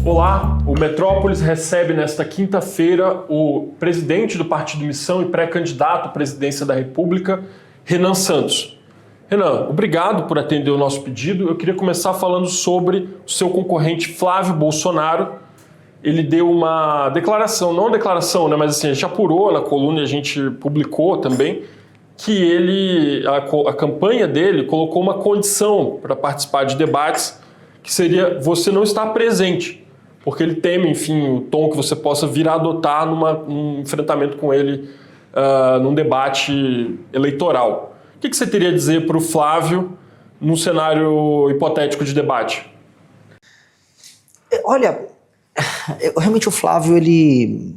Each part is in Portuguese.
Olá, o Metrópolis recebe nesta quinta-feira o presidente do Partido Missão e pré-candidato à presidência da República, Renan Santos. Renan, obrigado por atender o nosso pedido. Eu queria começar falando sobre o seu concorrente Flávio Bolsonaro. Ele deu uma declaração, não uma declaração, né, mas assim, a gente apurou na coluna e a gente publicou também, que a campanha dele colocou uma condição para participar de debates, que seria você não estar presente. Porque ele teme, enfim, o tom que você possa vir a adotar num enfrentamento com ele num debate eleitoral. O que você teria a dizer para o Flávio num cenário hipotético de debate? Olha, realmente o Flávio, ele...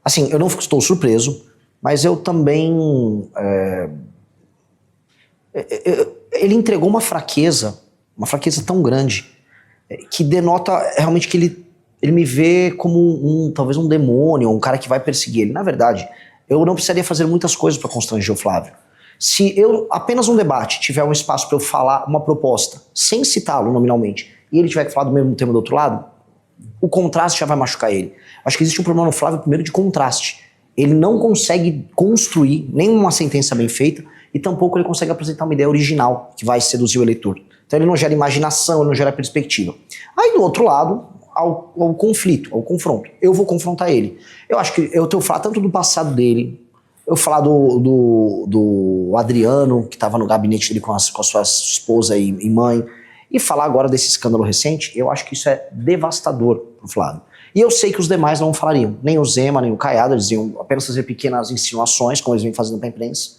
Assim, eu não estou surpreso, mas eu também... ele entregou uma fraqueza tão grande, que denota realmente que ele me vê como talvez um demônio, um cara que vai perseguir ele. Na verdade, eu não precisaria fazer muitas coisas para constranger o Flávio. Se eu, apenas um debate, tiver um espaço para eu falar uma proposta, sem citá-lo nominalmente, e ele tiver que falar do mesmo tema do outro lado, o contraste já vai machucar ele. Acho que existe um problema no Flávio, primeiro, de contraste. Ele não consegue construir nenhuma sentença bem feita e tampouco ele consegue apresentar uma ideia original que vai seduzir o eleitor. Então ele não gera imaginação, ele não gera perspectiva. Aí do outro lado, ao conflito, ao confronto. Eu vou confrontar ele. Eu acho que eu tenho que falar tanto do passado dele, eu falar do Adriano, que estava no gabinete dele com a sua esposa e mãe, e falar agora desse escândalo recente. Eu acho que isso é devastador pro Flávio. E eu sei que os demais não falariam. Nem o Zema, nem o Caiado, eles iam apenas fazer pequenas insinuações, como eles vêm fazendo pra imprensa.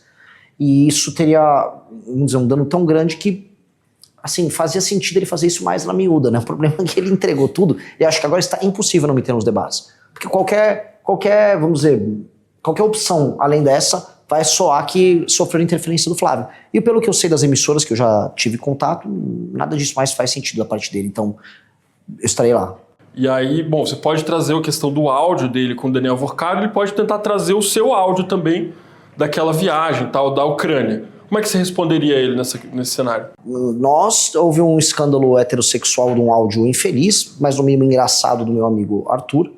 E isso teria, vamos dizer, um dano tão grande que, assim, fazia sentido ele fazer isso mais na miúda, né? O problema é que ele entregou tudo e acho que agora está impossível não me ter nos debates. Porque qualquer, vamos dizer, qualquer opção além dessa vai soar que sofreu interferência do Flávio. E pelo que eu sei das emissoras que eu já tive contato, nada disso mais faz sentido da parte dele. Então, eu estarei lá. E aí, bom, você pode trazer a questão do áudio dele com o Daniel Vorcaro, ele pode tentar trazer o seu áudio também daquela viagem, tal, da Ucrânia. Como é que você responderia a ele nesse cenário? Houve um escândalo heterossexual de um áudio infeliz, mas no mínimo engraçado, do meu amigo Arthur,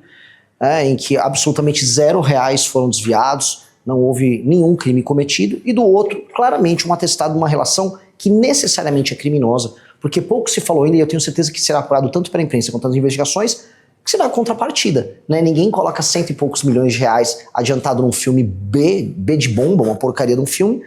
em que absolutamente R$0 foram desviados, não houve nenhum crime cometido, e do outro, claramente, um atestado de uma relação que necessariamente é criminosa, porque pouco se falou ainda, e eu tenho certeza que será apurado tanto pela imprensa quanto nas investigações, que será contrapartida, né? Ninguém coloca cento e poucos milhões de reais adiantado num filme B de bomba, uma porcaria de um filme,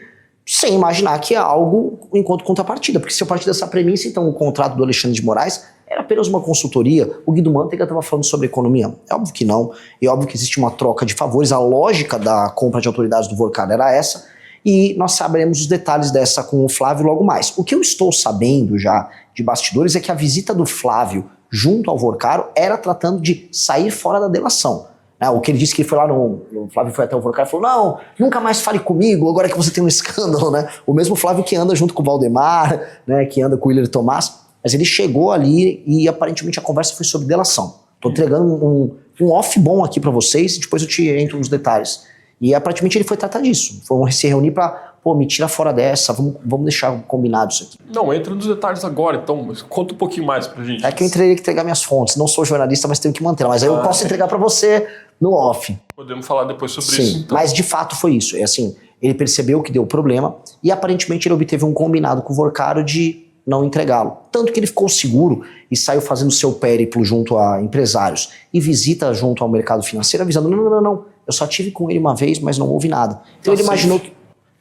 sem imaginar que é algo enquanto contrapartida. Porque se eu partir dessa premissa, então o contrato do Alexandre de Moraes era apenas uma consultoria. O Guido Mantega estava falando sobre economia. É óbvio que não. É óbvio que existe uma troca de favores. A lógica da compra de autoridades do Vorcaro era essa. E nós saberemos os detalhes dessa com o Flávio logo mais. O que eu estou sabendo já de bastidores é que a visita do Flávio junto ao Vorcaro era tratando de sair fora da delação. O que ele disse que ele foi lá o Flávio foi até o Vorcaro e falou: não, nunca mais fale comigo, agora que você tem um escândalo, né? O mesmo Flávio que anda junto com o Valdemar, né? Que anda com o Willer Tomás, mas ele chegou ali e aparentemente a conversa foi sobre delação. Tô entregando um off bom aqui pra vocês e depois eu te entro nos detalhes. E aparentemente ele foi tratar disso, foi se reunir pra, me tira fora dessa, vamos deixar combinado isso aqui. Não, entra nos detalhes agora, então, conta um pouquinho mais pra gente. É que eu teria que entregar minhas fontes, não sou jornalista, mas tenho que manter, mas aí eu posso entregar pra você no off. Podemos falar depois sobre Sim, isso, então. Mas de fato foi isso, é assim, ele percebeu que deu problema e aparentemente ele obteve um combinado com o Vorcaro de não entregá-lo. Tanto que ele ficou seguro e saiu fazendo seu périplo junto a empresários e visita junto ao mercado financeiro avisando, não, eu só tive com ele uma vez, mas não houve nada. Então ele imaginou que...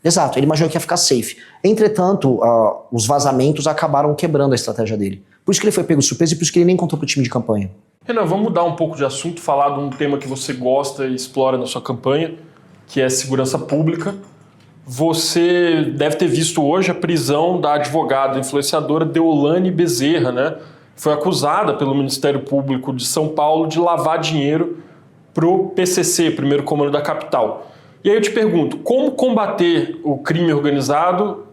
Exato, ele imaginou que ia ficar safe. Entretanto, os vazamentos acabaram quebrando a estratégia dele. Por isso que ele foi pego de surpresa e por isso que ele nem contou pro time de campanha. Renan, vamos mudar um pouco de assunto, falar de um tema que você gosta e explora na sua campanha, que é segurança pública. Você deve ter visto hoje a prisão da advogada influenciadora Deolane Bezerra, né? Foi acusada pelo Ministério Público de São Paulo de lavar dinheiro pro PCC, Primeiro Comando da Capital. E aí eu te pergunto, como combater o crime organizado,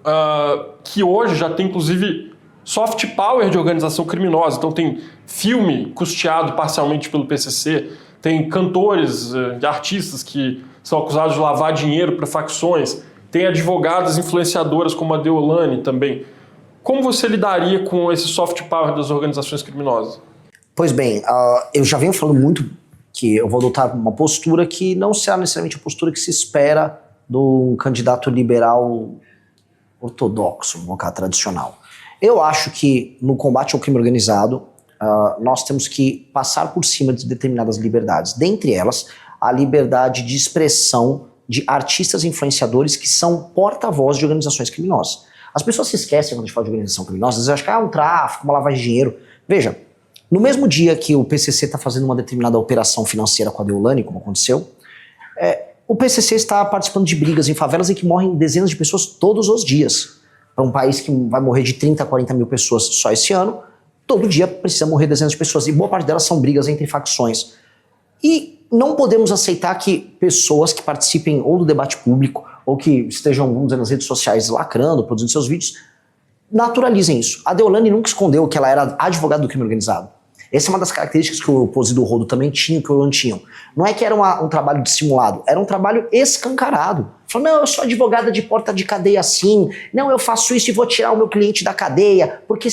que hoje já tem inclusive soft power de organização criminosa? Então tem filme custeado parcialmente pelo PCC, tem cantores, artistas que são acusados de lavar dinheiro para facções, tem advogadas influenciadoras como a Deolane também. Como você lidaria com esse soft power das organizações criminosas? Pois bem, eu já venho falando muito que eu vou adotar uma postura que não será necessariamente a postura que se espera do candidato liberal ortodoxo, no caso tradicional. Eu acho que no combate ao crime organizado, nós temos que passar por cima de determinadas liberdades, dentre elas a liberdade de expressão de artistas e influenciadores que são porta-voz de organizações criminosas. As pessoas se esquecem quando a gente fala de organização criminosa, às vezes acham que é um tráfico, uma lavagem de dinheiro. Veja, no mesmo dia que o PCC está fazendo uma determinada operação financeira com a Deolane, como aconteceu, o PCC está participando de brigas em favelas em que morrem dezenas de pessoas todos os dias. Para um país que vai morrer de 30 a 40 mil pessoas só esse ano, todo dia precisa morrer dezenas de pessoas. E boa parte delas são brigas entre facções. E não podemos aceitar que pessoas que participem ou do debate público ou que estejam, vamos dizer, nas redes sociais lacrando, produzindo seus vídeos, naturalizem isso. A Deolane nunca escondeu que ela era advogada do crime organizado. Essa é uma das características que o Pose do Rodo também tinha, que o Ian tinham. Não é que era um trabalho dissimulado, era um trabalho escancarado. Falou, não, eu sou advogada de porta de cadeia assim, não, eu faço isso e vou tirar o meu cliente da cadeia, porque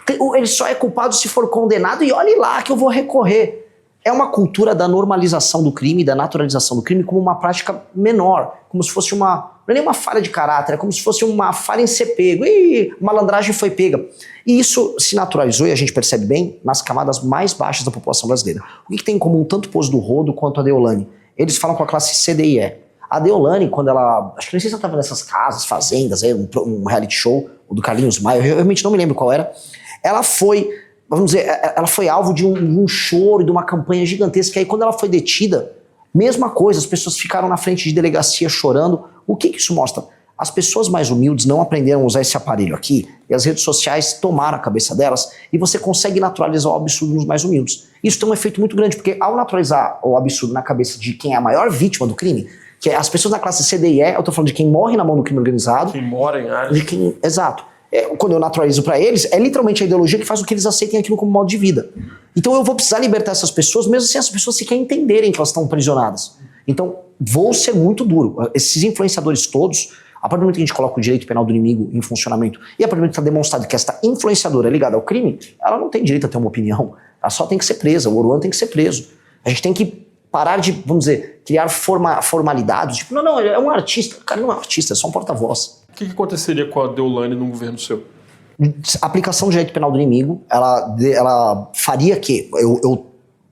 ele só é culpado se for condenado e olhe lá que eu vou recorrer. É uma cultura da normalização do crime, da naturalização do crime como uma prática menor, como se fosse não é nem uma falha de caráter, é como se fosse uma falha em ser pego. Ih, malandragem foi pega. E isso se naturalizou, e a gente percebe bem, nas camadas mais baixas da população brasileira. O que tem em comum tanto o Pose do Rodo quanto a Deolane? Eles falam com a classe C, D e E. A Deolane, quando ela... Acho que não sei se ela estava nessas casas, fazendas, um reality show, o do Carlinhos Maia, eu realmente não me lembro qual era. Ela foi... Vamos dizer, ela foi alvo de um choro, de uma campanha gigantesca. E aí, quando ela foi detida, mesma coisa, as pessoas ficaram na frente de delegacia chorando. O que isso mostra? As pessoas mais humildes não aprenderam a usar esse aparelho aqui, e as redes sociais tomaram a cabeça delas, e você consegue naturalizar o absurdo nos mais humildes. Isso tem um efeito muito grande, porque ao naturalizar o absurdo na cabeça de quem é a maior vítima do crime, que é as pessoas da classe C, D e E, eu tô falando de quem morre na mão do crime organizado. Quem mora em áreas. Exato. Quando eu naturalizo para eles, é literalmente a ideologia que faz com que eles aceitem aquilo como modo de vida. Então eu vou precisar libertar essas pessoas, mesmo sem as pessoas sequer entenderem que elas estão aprisionadas. Então vou ser muito duro. Esses influenciadores todos, a partir do momento que a gente coloca o direito penal do inimigo em funcionamento, e a partir do momento que está demonstrado que esta influenciadora é ligada ao crime, ela não tem direito a ter uma opinião. Ela só tem que ser presa, o Oruan tem que ser preso. A gente tem que parar de, vamos dizer, criar formalidades. Tipo, não, ele é um artista. O cara não é um artista, é só um porta-voz. O que aconteceria com a Deolane num governo seu? A aplicação do direito penal do inimigo, ela faria que, eu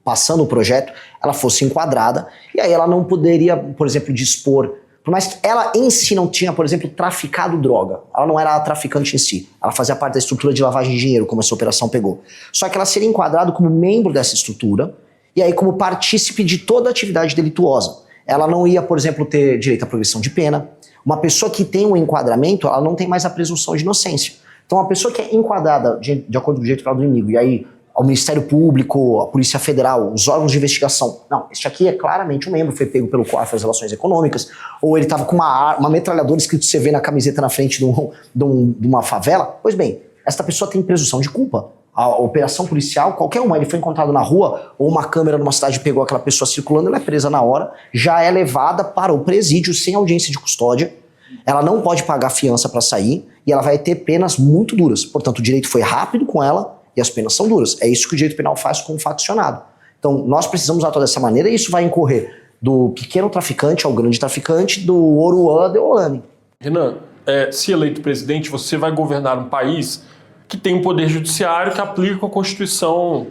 passando o projeto, ela fosse enquadrada, e aí ela não poderia, por exemplo, dispor, por mais que ela em si não tinha, por exemplo, traficado droga, ela não era a traficante em si, ela fazia parte da estrutura de lavagem de dinheiro, como essa operação pegou. Só que ela seria enquadrada como membro dessa estrutura, e aí como partícipe de toda a atividade delituosa. Ela não ia, por exemplo, ter direito à progressão de pena. Uma pessoa que tem um enquadramento, ela não tem mais a presunção de inocência. Então, a pessoa que é enquadrada de acordo com o direito penal do inimigo, e aí o Ministério Público, a Polícia Federal, os órgãos de investigação, não, este aqui é claramente um membro, foi pego pelo COAF das Relações Econômicas, ou ele estava com uma metralhadora escrito CV na camiseta na frente de uma favela. Pois bem, esta pessoa tem presunção de culpa. A operação policial, qualquer uma, ele foi encontrado na rua, ou uma câmera numa cidade pegou aquela pessoa circulando, ela é presa na hora, já é levada para o presídio sem audiência de custódia, ela não pode pagar fiança para sair, e ela vai ter penas muito duras. Portanto, o direito foi rápido com ela, e as penas são duras. É isso que o direito penal faz com o faccionado. Então, nós precisamos atuar dessa maneira, e isso vai incorrer do pequeno traficante ao grande traficante, do Oruan à Deolane. Renan, se eleito presidente, você vai governar um país que tem um poder judiciário que aplica a Constituição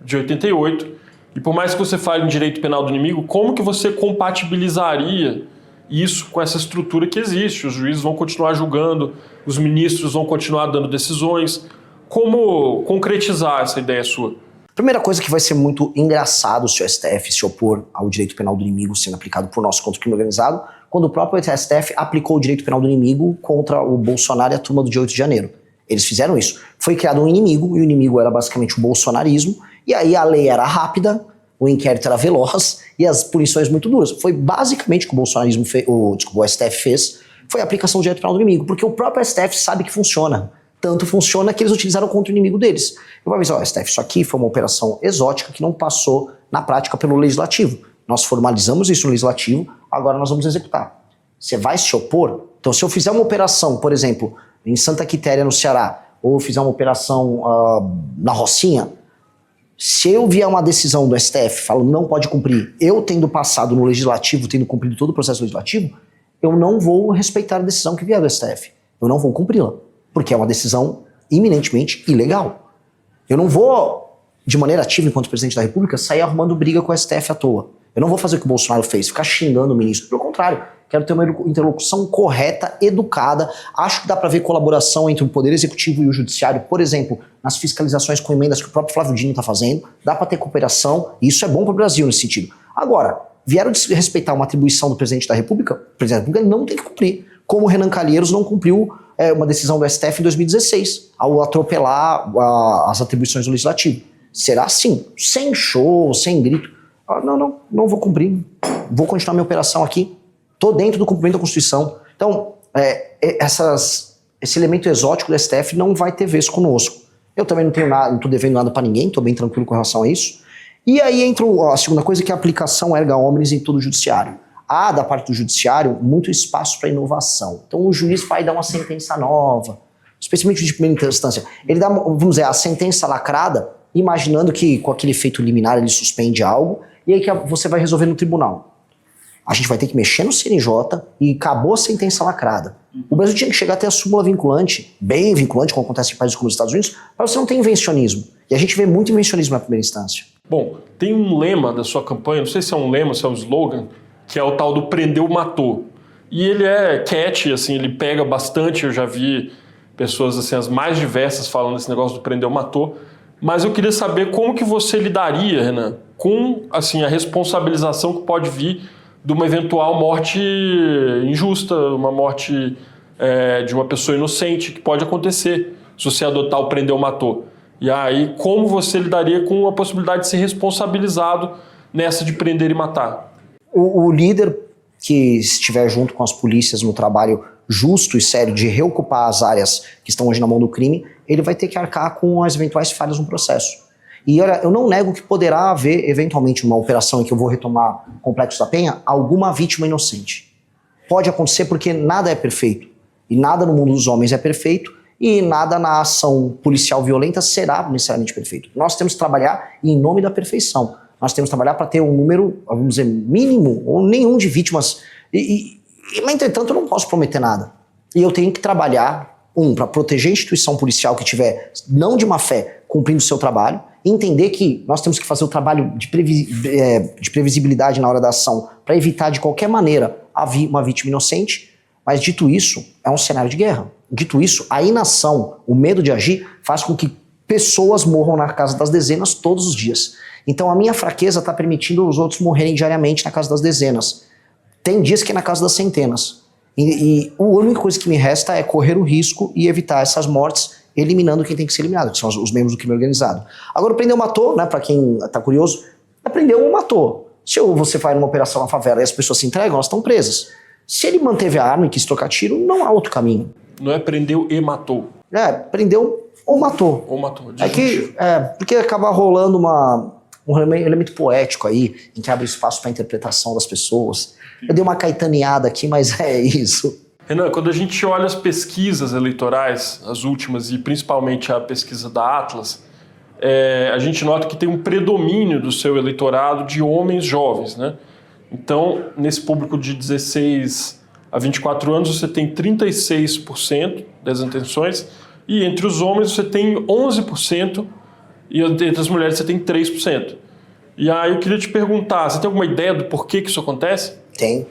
de 88. E por mais que você fale em direito penal do inimigo, como que você compatibilizaria isso com essa estrutura que existe? Os juízes vão continuar julgando, os ministros vão continuar dando decisões. Como concretizar essa ideia sua? Primeira coisa que vai ser muito engraçado se o STF se opor ao direito penal do inimigo sendo aplicado por nós contra o crime organizado, quando o próprio STF aplicou o direito penal do inimigo contra o Bolsonaro e a turma do dia 8 de janeiro. Eles fizeram isso. Foi criado um inimigo, e o inimigo era basicamente o bolsonarismo, e aí a lei era rápida, o inquérito era veloz, e as punições muito duras. Foi basicamente o que o bolsonarismo o STF fez, foi a aplicação do direito penal do inimigo, porque o próprio STF sabe que funciona. Tanto funciona que eles utilizaram contra o inimigo deles. Eu vou avisar, STF, isso aqui foi uma operação exótica que não passou na prática pelo legislativo. Nós formalizamos isso no legislativo, agora nós vamos executar. Você vai se opor? Então, se eu fizer uma operação, por exemplo, em Santa Quitéria, no Ceará, ou fizer uma operação na Rocinha, Se eu vier uma decisão do STF falando não pode cumprir, eu tendo passado no legislativo, tendo cumprido todo o processo legislativo, eu não vou respeitar a decisão que vier do STF. Eu não vou cumpri-la, porque é uma decisão iminentemente ilegal. Eu não vou, de maneira ativa, enquanto presidente da República, sair arrumando briga com o STF à toa. Eu não vou fazer o que o Bolsonaro fez, ficar xingando o ministro. Pelo contrário, quero ter uma interlocução correta, educada. Acho que dá para ver colaboração entre o Poder Executivo e o Judiciário, por exemplo, nas fiscalizações com emendas que o próprio Flávio Dino está fazendo. Dá para ter cooperação, e isso é bom para o Brasil nesse sentido. Agora, vieram respeitar uma atribuição do presidente da República, o presidente da República não tem que cumprir. Como o Renan Calheiros não cumpriu uma decisão do STF em 2016, ao atropelar as atribuições do Legislativo. Será assim, sem show, sem grito. Não vou cumprir. Vou continuar minha operação aqui. Estou dentro do cumprimento da Constituição. Então, esse elemento exótico do STF não vai ter vez conosco. Eu também não tenho nada, não estou devendo nada para ninguém, estou bem tranquilo com relação a isso. E aí entra a segunda coisa, que é a aplicação erga omnes em todo o judiciário. Há, da parte do judiciário, muito espaço para inovação. Então o juiz vai dar uma sentença nova, especialmente de primeira instância. Ele dá, vamos dizer, a sentença lacrada, imaginando que com aquele efeito liminar ele suspende algo, e aí que você vai resolver no tribunal. A gente vai ter que mexer no CNJ e acabou a sentença lacrada. O Brasil tinha que chegar até a súmula vinculante, bem vinculante, como acontece em países como os Estados Unidos, para você não ter invencionismo. E a gente vê muito invencionismo na primeira instância. Bom, tem um lema da sua campanha, não sei se é um lema, se é um slogan, que é o tal do prendeu, matou. E ele é catchy, assim, ele pega bastante, eu já vi pessoas assim, as mais diversas falando desse negócio do prendeu, matou. Mas eu queria saber como que você lidaria, Renan, com assim, a responsabilização que pode vir de uma eventual morte injusta, uma morte de uma pessoa inocente, que pode acontecer se você adotar o prendeu, matou. E aí, como você lidaria com a possibilidade de ser responsabilizado nessa de prender e matar? O líder que estiver junto com as polícias no trabalho justo e sério de reocupar as áreas que estão hoje na mão do crime, ele vai ter que arcar com as eventuais falhas no processo. E olha, eu não nego que poderá haver, eventualmente, uma operação em que eu vou retomar o Complexo da Penha, alguma vítima inocente. Pode acontecer porque nada é perfeito. E nada no mundo dos homens é perfeito, e nada na ação policial violenta será necessariamente perfeito. Nós temos que trabalhar em nome da perfeição. Nós temos que trabalhar para ter um número, vamos dizer, mínimo ou nenhum de vítimas. Mas, entretanto, eu não posso prometer nada. E eu tenho que trabalhar, para proteger a instituição policial que tiver, não de má fé, cumprindo o seu trabalho, e entender que nós temos que fazer o trabalho de previsibilidade na hora da ação para evitar, de qualquer maneira, uma vítima inocente. Mas, dito isso, é um cenário de guerra. Dito isso, a inação, o medo de agir, faz com que pessoas morram na casa das dezenas todos os dias. Então a minha fraqueza está permitindo os outros morrerem diariamente na casa das dezenas. Tem dias que é na casa das centenas. E a única coisa que me resta é correr o risco e evitar essas mortes, eliminando quem tem que ser eliminado, que são os membros do crime organizado. Agora, o prendeu matou, né, para quem está curioso, prendeu ou matou. Se você vai numa operação na favela e as pessoas se entregam, elas estão presas. Se ele manteve a arma e quis trocar tiro, não há outro caminho. Não é prendeu e matou. Prendeu ou matou. Ou matou. Porque acaba rolando um elemento poético aí, em que abre espaço para a interpretação das pessoas. Eu dei uma caetaneada aqui, mas é isso. Renan, quando a gente olha as pesquisas eleitorais, as últimas, e principalmente a pesquisa da Atlas, a gente nota que tem um predomínio do seu eleitorado de homens jovens, né? Então, nesse público de 16 a 24 anos, você tem 36% das intenções, e entre os homens você tem 11%, e entre as mulheres você tem 3%. E aí eu queria te perguntar, você tem alguma ideia do porquê que isso acontece? Tem.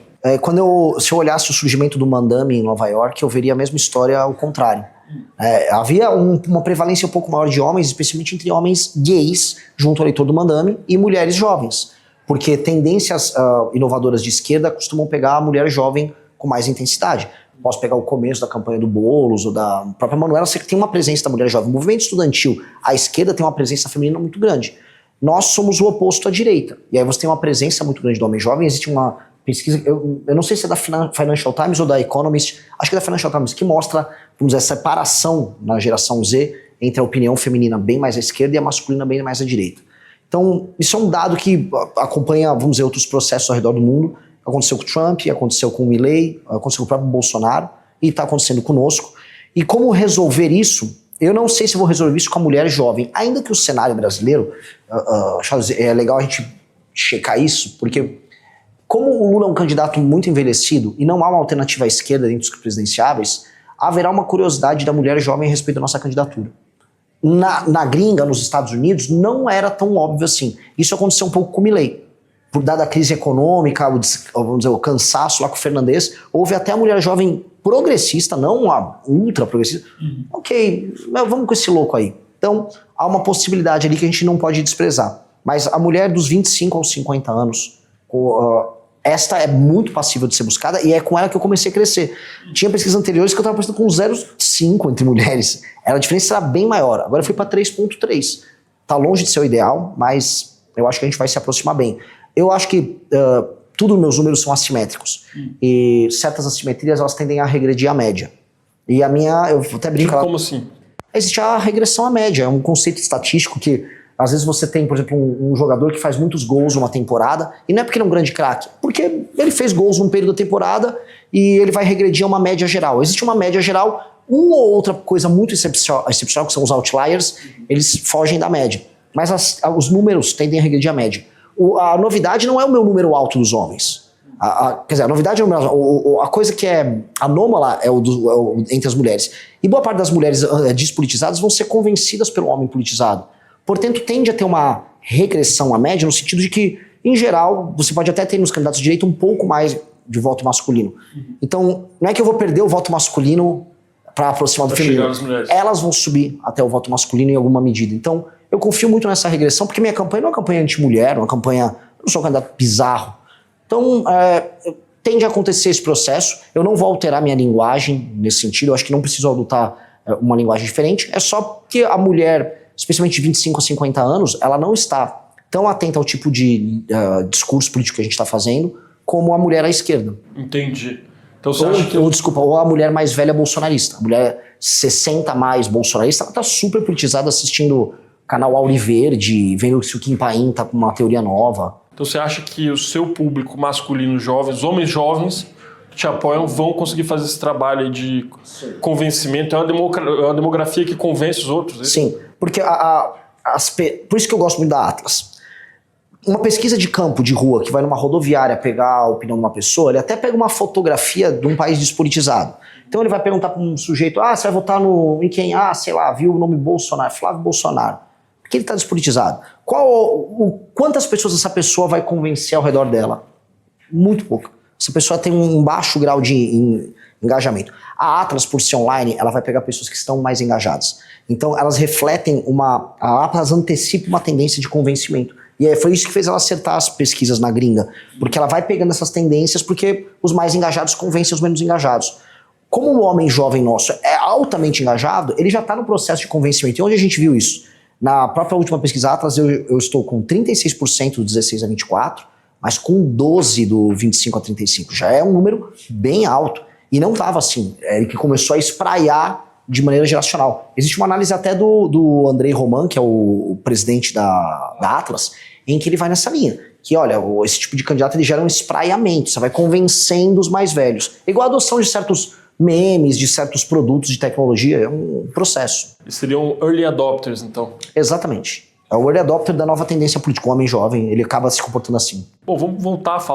Se eu olhasse o surgimento do Mandame em Nova York, eu veria a mesma história ao contrário. Havia uma prevalência um pouco maior de homens, especialmente entre homens gays, junto ao eleitor do Mandame, e mulheres jovens. Porque tendências inovadoras de esquerda costumam pegar a mulher jovem com mais intensidade. Posso pegar o começo da campanha do Boulos ou da própria Manuela, você tem uma presença da mulher jovem. O movimento estudantil, a esquerda tem uma presença feminina muito grande. Nós somos o oposto à direita. E aí você tem uma presença muito grande do homem jovem. Existe uma pesquisa, eu não sei se é da Financial Times ou da Economist, acho que é da Financial Times, que mostra, vamos dizer, a separação na geração Z entre a opinião feminina bem mais à esquerda e a masculina bem mais à direita. Então, isso é um dado que acompanha, vamos dizer, outros processos ao redor do mundo. Aconteceu com o Trump, aconteceu com o Milley, aconteceu com o próprio Bolsonaro e está acontecendo conosco. E como resolver isso? Eu não sei se vou resolver isso com a mulher jovem, ainda que o cenário brasileiro, Charles, é legal a gente checar isso, porque como o Lula é um candidato muito envelhecido e não há uma alternativa à esquerda dentro dos presidenciáveis, haverá uma curiosidade da mulher jovem a respeito da nossa candidatura. Na gringa, nos Estados Unidos, não era tão óbvio assim. Isso aconteceu um pouco com o Milei. Por dada a crise econômica, vamos dizer, o cansaço lá com o Fernandes, houve até a mulher jovem progressista, não a ultra progressista. Ok, vamos com esse louco aí. Então, há uma possibilidade ali que a gente não pode desprezar. Mas a mulher dos 25 aos 50 anos, esta é muito passível de ser buscada e é com ela que eu comecei a crescer. Tinha pesquisas anteriores que eu estava passando com 0,5 entre mulheres. A diferença era bem maior. Agora eu fui para 3,3. Tá longe de ser o ideal, mas eu acho que a gente vai se aproximar bem. Eu acho que tudo meus números são assimétricos. E certas assimetrias elas tendem a regredir à média. E a minha, eu até brinco... Como assim? Existe a regressão à média. É um conceito estatístico que às vezes você tem, por exemplo, um jogador que faz muitos gols numa temporada, e não é porque ele é um grande craque, porque ele fez gols num período da temporada e ele vai regredir a uma média geral. Existe uma média geral, uma ou outra coisa muito excepcional, que são os outliers, eles fogem da média. Mas os números tendem a regredir a média. A novidade não é o meu número alto dos homens. Quer dizer, a novidade é a coisa que é anômala é entre as mulheres. E boa parte das mulheres despolitizadas vão ser convencidas pelo homem politizado. Portanto, tende a ter uma regressão à média no sentido de que, em geral, você pode até ter nos candidatos de direita um pouco mais de voto masculino. Então, não é que eu vou perder o voto masculino para aproximar do feminino. Elas vão subir até o voto masculino em alguma medida. Então, eu confio muito nessa regressão, porque minha campanha não é uma campanha anti-mulher, uma campanha... Eu não sou um candidato bizarro. Então, tende a acontecer esse processo. Eu não vou alterar minha linguagem nesse sentido. Eu acho que não preciso adotar uma linguagem diferente. É só que a mulher, especialmente de 25 a 50 anos, ela não está tão atenta ao tipo de discurso político que a gente está fazendo como a mulher à esquerda. Entendi. Então você acha que... ou a mulher mais velha bolsonarista. A mulher 60 mais bolsonarista, ela está super politizada assistindo canal Auriverde, vendo se o Kim Paim tá com uma teoria nova. Então você acha que o seu público masculino jovem, os homens jovens que te apoiam, vão conseguir fazer esse trabalho aí de convencimento? É uma demografia que convence os outros? É isso? Sim, porque por isso que eu gosto muito da Atlas. Uma pesquisa de campo, de rua, que vai numa rodoviária pegar a opinião de uma pessoa, ele até pega uma fotografia de um país despolitizado. Então ele vai perguntar para um sujeito, você vai votar em quem? Sei lá, viu o nome Bolsonaro, Flávio Bolsonaro. Porque ele está despolitizado. Quantas pessoas essa pessoa vai convencer ao redor dela? Muito pouco. Essa pessoa tem um baixo grau de engajamento. A Atlas, por ser online, ela vai pegar pessoas que estão mais engajadas. Então elas refletem a Atlas antecipa uma tendência de convencimento. E foi isso que fez ela acertar as pesquisas na gringa. Porque ela vai pegando essas tendências porque os mais engajados convencem os menos engajados. Como o homem jovem nosso é altamente engajado, ele já está no processo de convencimento. E onde a gente viu isso? Na própria última pesquisa Atlas, eu estou com 36% do 16 a 24, mas com 12% do 25 a 35. Já é um número bem alto. E não estava assim. Ele que começou a espraiar de maneira geracional. Existe uma análise até do Andrei Roman, que é o presidente da Atlas, em que ele vai nessa linha. Que, olha, esse tipo de candidato ele gera um espraiamento. Você vai convencendo os mais velhos. Igual a adoção de certos memes, de certos produtos de tecnologia, é um processo. Eles seriam early adopters, então? Exatamente. É o early adopter da nova tendência política. O homem jovem, ele acaba se comportando assim. Bom, vamos voltar a falar